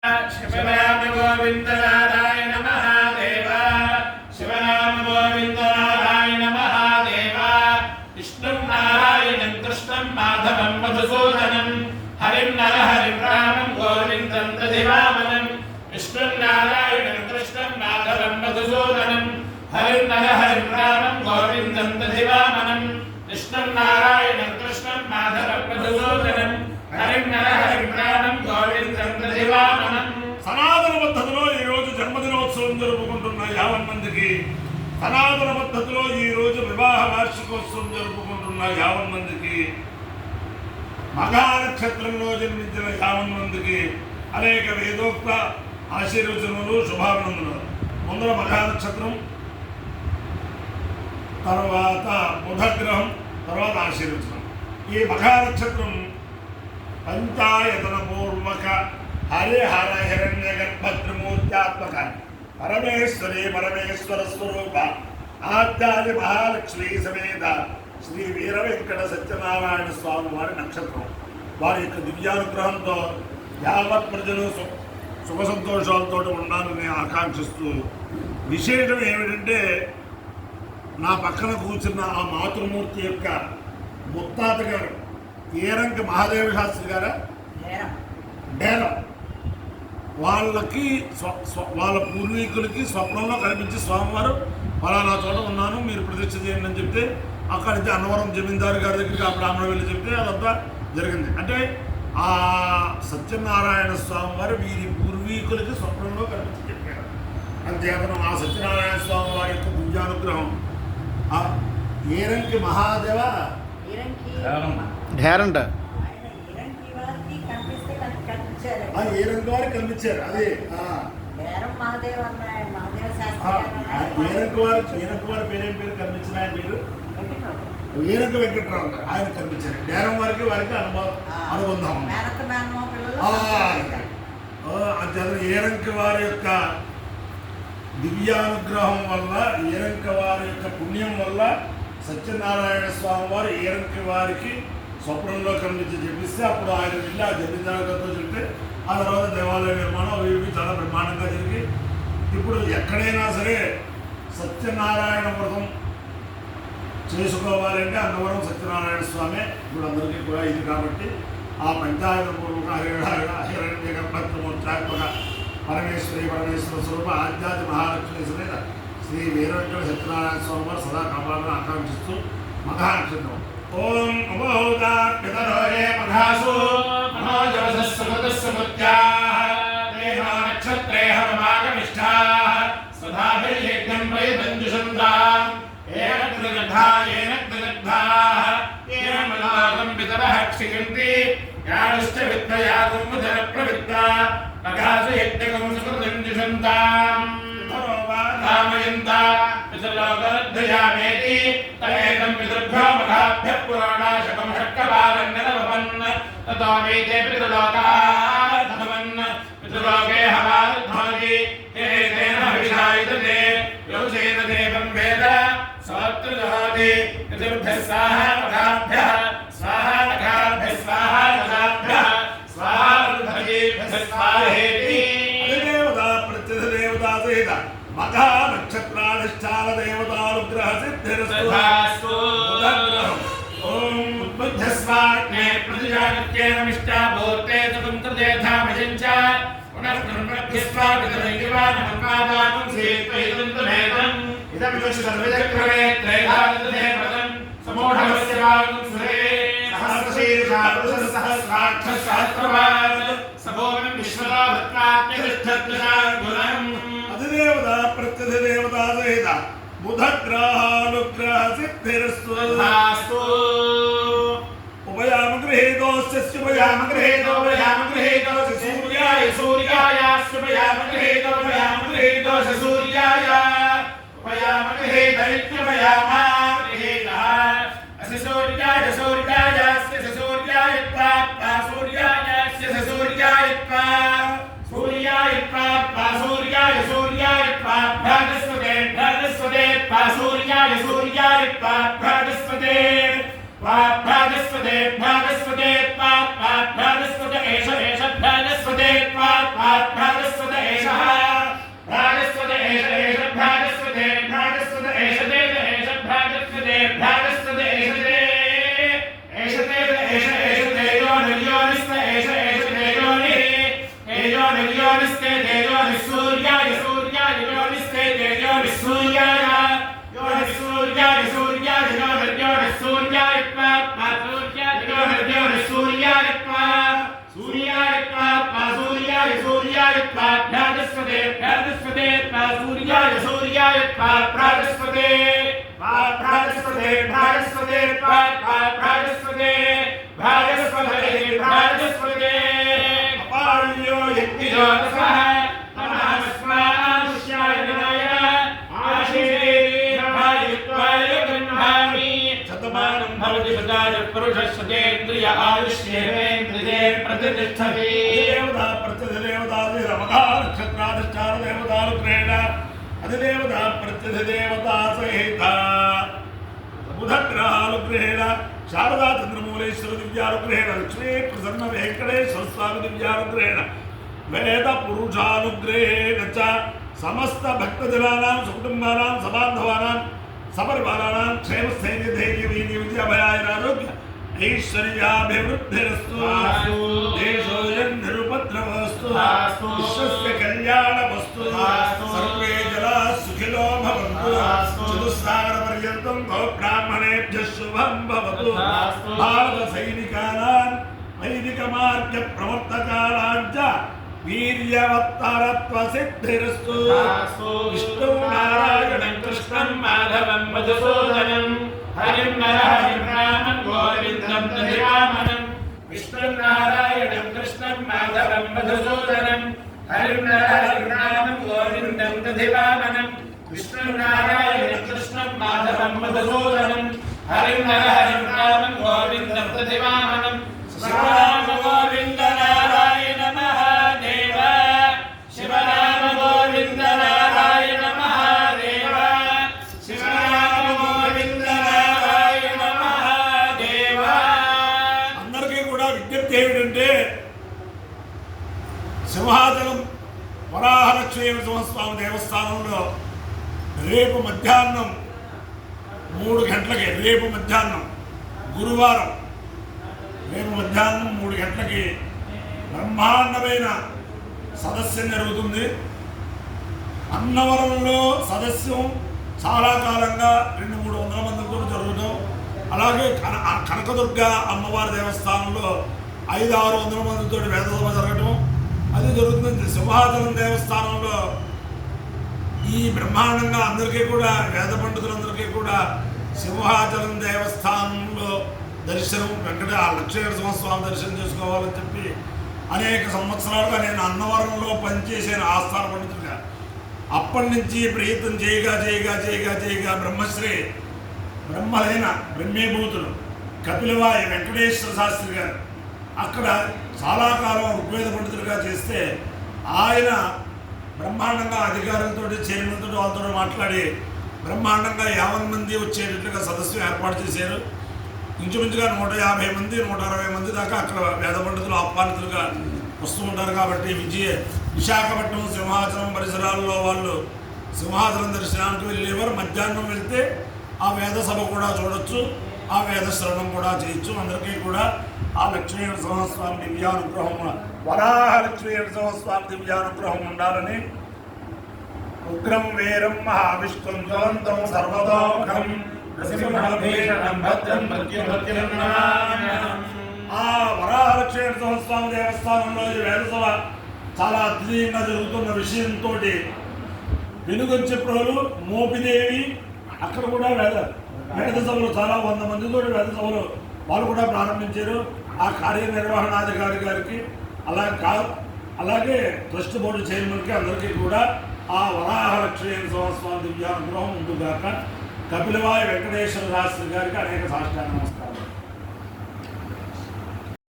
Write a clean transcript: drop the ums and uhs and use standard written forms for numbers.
शिवनाम गोविंद नारायण महादेव शिवनाम गोविंद नारायण महादेव विष्णु नारायणं कृष्णं माधवं मधुसूदनं हरिं नरहरिं रामं गोविन्दं तदिवामनं विष्णु नारायणं कृष्णं माधवं मधुसूदनं हरिं नरहरिं रामं गोविन्दं तदिवामनं विष्णु नारायणं कृष्णं माधवं मधुसूदनं हरिं नरहरिं रामं गोविन्दं तदिवामनं సనాతన పద్ధతిలో ఈ రోజు జన్మదినోత్సవం జరుపుకుంటున్న 50 మందికి సనాతన పద్ధతిలో ఈ రోజు వివాహ వార్షికోత్సవం జరుపుకుంటున్న 50 మందికి మఘా నక్షత్రంలో జన్మించిన 50 మందికి అనేక వేదోక్త ఆశీర్వచనములు శుభాభినందనలు. ముందర మఘా నక్షత్రం, తర్వాత బుధగ్రహం, తర్వాత ఆశీర్వచనం. ఈ మఘా నక్షత్రం పంచాయతన పూర్వక హరిహర హిరణ్య గర్భద్రమూర్త్యాత్మక పరమేశ్వరి పరమేశ్వర స్వరూప ఆద్యాది మహాలక్ష్మీ సమేత శ్రీ వీర వెంకట సత్యనారాయణ స్వామి వారి నక్షత్రం. వారి యొక్క దివ్యానుగ్రహంతో యావత్ ప్రజలు సుఖ సంతోషాలతో ఉండాలని ఆకాంక్షిస్తూ, విశేషం ఏమిటంటే నా పక్కన కూర్చున్న ఆ మాతృమూర్తి యొక్క ముత్తాత గారు ఏరంకి మహాదేవ శాస్త్రి గారా డేరం, వాళ్ళకి వాళ్ళ పూర్వీకులకి స్వప్నంలో కనిపించి స్వామివారు ఫలానా చోట ఉన్నాను మీరు ప్రతిష్ఠ చేయండి అని చెప్తే అక్కడి నుంచి అన్నవరం జమీందారు గారి దగ్గరికి ఆ బ్రాహ్మణ వెళ్ళి చెప్తే అదంతా జరిగింది. అంటే ఆ సత్యనారాయణ స్వామి వారు వీరి పూర్వీకులకి స్వప్నంలో కనిపించి చెప్పారు. అంతేకాదు ఆ సత్యనారాయణ స్వామి వారి యొక్క దివ్యానుగ్రహం ఆ ఏరంకి మహాదేవ ఢేరంట ఏరంకి వారికి కనిపించారు. అదే ఏరంకి వారి పేరేం పేరు కనిపించిన ఆయన పేరు ఏరంక వెంకట్రావు గారు, ఆయన కనిపించారు. డేరం వారికి అనుబంధం. అంతే ఏరంకి వారి యొక్క దివ్యానుగ్రహం వల్ల, ఏరంక వారి యొక్క పుణ్యం వల్ల సత్యనారాయణ స్వామి వారు ఏరంకి వారికి స్వప్నంలో కనిపించి చెప్పిస్తే అప్పుడు ఆయన వెళ్ళి ఆ జమీందారులతో చెప్తే ఆ తర్వాత దేవాలయ నిర్మాణం ఇవి చాలా బ్రహ్మాండంగా జరిగి ఇప్పుడు ఎక్కడైనా సరే సత్యనారాయణ వ్రతం చేసుకోవాలంటే అన్నవరం సత్యనారాయణ స్వామి ఇప్పుడు అందరికీ కూడా ఇది కాబట్టి ఆ పంచాయత పూర్వక హిరణ్య గర్భత్మోత్సాత్మక పరమేశ్వరి పరమేశ్వర స్వరూప ఆధ్యాత్మ మహాలక్ష్మి సమేత శ్రీ వీరవెంకట సత్యనారాయణ స్వామి వారు సదా కాపాడాలని ఆకాంక్షిస్తూ మఘా నక్షత్రం. ఓం ఉపహోదాపితరోయే మఘాసు మనోజవసస్సుమృతస్సుమృత్యాః దేహో నక్షత్రే హవమాగమిష్ఠాః సదాభిర్యజ్ఞం ప్రయతంజుషంతాం ఏన కృతగర్భాః ఏన మలాగం పితరః క్షియంతి యానుశ్చ విద్మయాగం ముదర ప్రవిత్తా మఘాసు యజ్ఞకం సుకృతంజుషంతాం రామయంతా పితృలోకరద్ధయామేతి తయేదం పితృభ్యో మఘాభ్యః పురాణాశకం షట్కపాలన్నరవపన్ తతో వేతే పితృలోకాః భవన్ పితృలోకే హవారుద్భవతి తేన హవిషాయుధతే యోసేన దేవం వేద సోత్రుజహాతి పితృభ్యः స్వాహా మఘాభ్యः స్వాహా మఘాభ్యः స్వాహా మఘాభ్యः స్వాహా రుద్భయేభ్యः స్వాహేతి. అధిదేవతా ప్రత్యధిదేవతా సహిత మఘా నక్షత్రాధిష్టాన దేవతానుగ్రహ సిద్ధిరస్తు. ఓం ఉద్బుద్ధస్వాగ్నే ప్రతిజాగత్యేనమిష్టాభూతే స్వతంత్రతే ధామయంచ పునఃప్రభ్యస్వాగతమైవానమన్వాదానం సేత్వైతంతమేతం ఇదం విశ్వసర్వచక్రమే త్రైధారతదే పదం సమూఢవస్య వాగం సురే సహస్రశీర్షా పురుషసహస్రాక్ష సహస్రవాన్ సభోగం విశ్వదా భత్మాత్మ్యతిష్ఠత్తుషాంగులం. అధిదేవతా ప్రత్యధిదేవతా సహిత బుధగ్రహానుగ్రహ సిద్ధిరస్తు. ఉపయామగృహేతోస్యుపయామగృహేతోపయామగృహేతోసి సూర్యాయ సూర్యాయాస్యుపయామగృహేతోపయామగృహేతోసి సూర్యాయ ఉపయామగృహేతైత్యుపయామాగృహేతః అసి సూర్యాయ సూర్యాయాస్య సూర్యాయత్వా సూర్యాయాస్య సూర్యాయత్వా సూర్యాయత్వా సూర్యాయ సూర్యాయత్వా భ్రాజస్వతే భ్రాజస్వతే సూర్యాయ సూర్యాయత్వా భ్రాజస్వతే భ్రాజస్వతే భ్రాజస్వతే భ్రాజస్వత ఏష భ్రాజస్వ भ्राजस्वते भ्राजस्वत एषः भ्राजस्वत एष एष भ्राजस्वते भ्राजस्वत एषते एष भ्राजस्वते भ्राजस्वत एषते एषते एष एषते योनिस्त एष एषते योनिस्ते योनिः सूर्याय सूर्याय योनिस्ते योनिः सूर्याय योनिः सूर्याय सूर्याय योनिः सूर्याय योनिः सूर्याय सूर्याय सूर्याय सूर्याय भ्राजस्वते भ्राजस्वते सूर्याय सूर्याय भ्राजस्वते भ्राजस्वते भ्राजस्वते भ्राजस्वते भ्राजस्वते भ्राजस्वते अपार्यो यज्ञो तस्मः नमस्मानुष्याय विनाय आशीर्वाय ब्रह्माणि शतमानं भवति सदाय पुरुषस्तेन्द्रिय आयुष्येवेन्द्रिये प्रतिष्ठति देवता प्रत्यधिदेवता रमधा नक्षत्राधिष्ठान देवतानुग्रहेण अधिदेवता प्रत्यधिदेवता सहित बुधग्रहानुग्रहेण शारदा चंद्रमूलेश्वर दिव्यानुग्रहेण लक्ष्मी प्रसन्न वेंकटेश्वर स्वामी दिव्यानुग्रहेण वेद पुरुषानुग्रहेण च समस्त भक्तजनानां सुकुटुम्बानां सबान्धवानां सपरिवाराणां क्षेमस्थैर्य धैर्य वीर्य विद्याभयाय आरोग्य ऐश्वर्याभिवृद्धिरस्तु देशोऽयं निरुपद्रवस्तु विश्वस्य कल्याणमस्तु सर्वे जनाः सुखिनो भवन्तु चतुस्सागरपर्यन्तं ब्राह्मणेभ्यः शुभं भवतु भारतसैनिकानां वैदिकमार्गप्रवर्तकानां च वीर्यवत्तरत्वसिद्धिरस्तु विष्णुं नारायणं कृष्णं माधवं मधुसूदनं हरिं नरहरिं रामं गोविन्दं दधिवामनं विष्णुं नारायणं कृष्णं माधवं मधुसूदनं हरिं नरहरिं रामं गोविन्दं दधिवामनं विष्णुं नारायणं कृष्णं माधवं मधुसूदनं हरिं नरहरिं रामं गोविन्दं दधिवामनं शिवराम गोविन्द नारायण महादेव शिवराम गोविन्द नारायण महादेव शिवराम गोविन्द नारायण महादेव అందరికీ కూడా విజ్ఞప్తి ఏమిటంటే సింహాచలం వరాహలక్ష్మీ నరసింహస్వామి దేవస్థానంలో రేపు మధ్యాహ్నం 3 గంటలకి రేపు మధ్యాహ్నం గురువారం రేపు మధ్యాహ్నం 3 గంటలకి బ్రహ్మాండమైన సదస్యం జరుగుతుంది. అన్నవరంలో సదస్యం చాలా కాలంగా 200-300 మందితో జరగడం, అలాగే కనకదుర్గ అమ్మవారి దేవస్థానంలో 500-600 మందితో వేదసభ జరగడం అది జరుగుతుంది. సింహాచలం దేవస్థానంలో ఈ బ్రహ్మాండంగా అందరికీ కూడా వేద పండితులందరికీ కూడా సింహాచలం దేవస్థానంలో దర్శనం లక్ష్మీ నరసింహస్వామి దర్శనం చేసుకోవాలని చెప్పి అనేక సంవత్సరాలుగా నేను అన్నవరంలో పనిచేసిన ఆస్థాన పండితుడిగా అప్పటి నుంచి ప్రయత్నం చేయగా బ్రహ్మశ్రీ బ్రహ్మలైన బ్రహ్మీభూతుడు కపిలవాయి వెంకటేశ్వర శాస్త్రి గారు అక్కడ చాలా కాలం ఋగ్వేద పండితుడిగా చేస్తే ఆయన బ్రహ్మాండంగా అధికారులతో చైర్మన్తో వాళ్ళతో మాట్లాడి బ్రహ్మాండంగా 50 మంది వచ్చేటట్లుగా సదస్సు ఏర్పాటు చేశారు. ఇంచుమించుగా 150 మంది 160 మంది దాకా అక్కడ వేద పండితులు ఆహ్వానితులుగా వస్తూ ఉంటారు. కాబట్టి విశాఖపట్నం సింహాచలం పరిసరాల్లో వాళ్ళు సింహాచలం దర్శనానికి వెళ్ళేవారు. మధ్యాహ్నం వెళ్తే ఆ వేద సభ కూడా చూడొచ్చు, ఆ వేద శ్రవణం కూడా చేయొచ్చు. అందరికీ కూడా ఆ లక్ష్మీ నరసింహస్వామి దివ్యానుగ్రహం వరాహ లక్ష్మీ నరసింహస్వామి దివ్యానుగ్రహం ఉండాలని ఉగ్రం వీరం మహావిష్ణుం జ్వలంతం సర్వతోముఖం ఆ వరాహలక్ష్మీ నరసింహస్వామి దేవస్థానంలో ఈ వేదసభ చాలా అద్భుతంగా జరుగుతున్న విషయంతో వెనుగొంచెప్రోలు మోపిదేవి అక్కడ కూడా వేద సభలు చాలా 100 మందితో వేద సభలు వాళ్ళు కూడా ప్రారంభించారు. ఆ కార్యనిర్వహణాధికారి గారికి అలాగే ట్రస్ట్ బోర్డు చైర్మన్కి అందరికీ కూడా ఆ వరాహలక్ష్మీ నరసింహస్వామి దివ్యానుగ్రహం ముందుగాక కపిలవాయి వెంకటేశ్వర శాస్త్రి గారికి అనేక సాష్టాంగ నమస్కారం.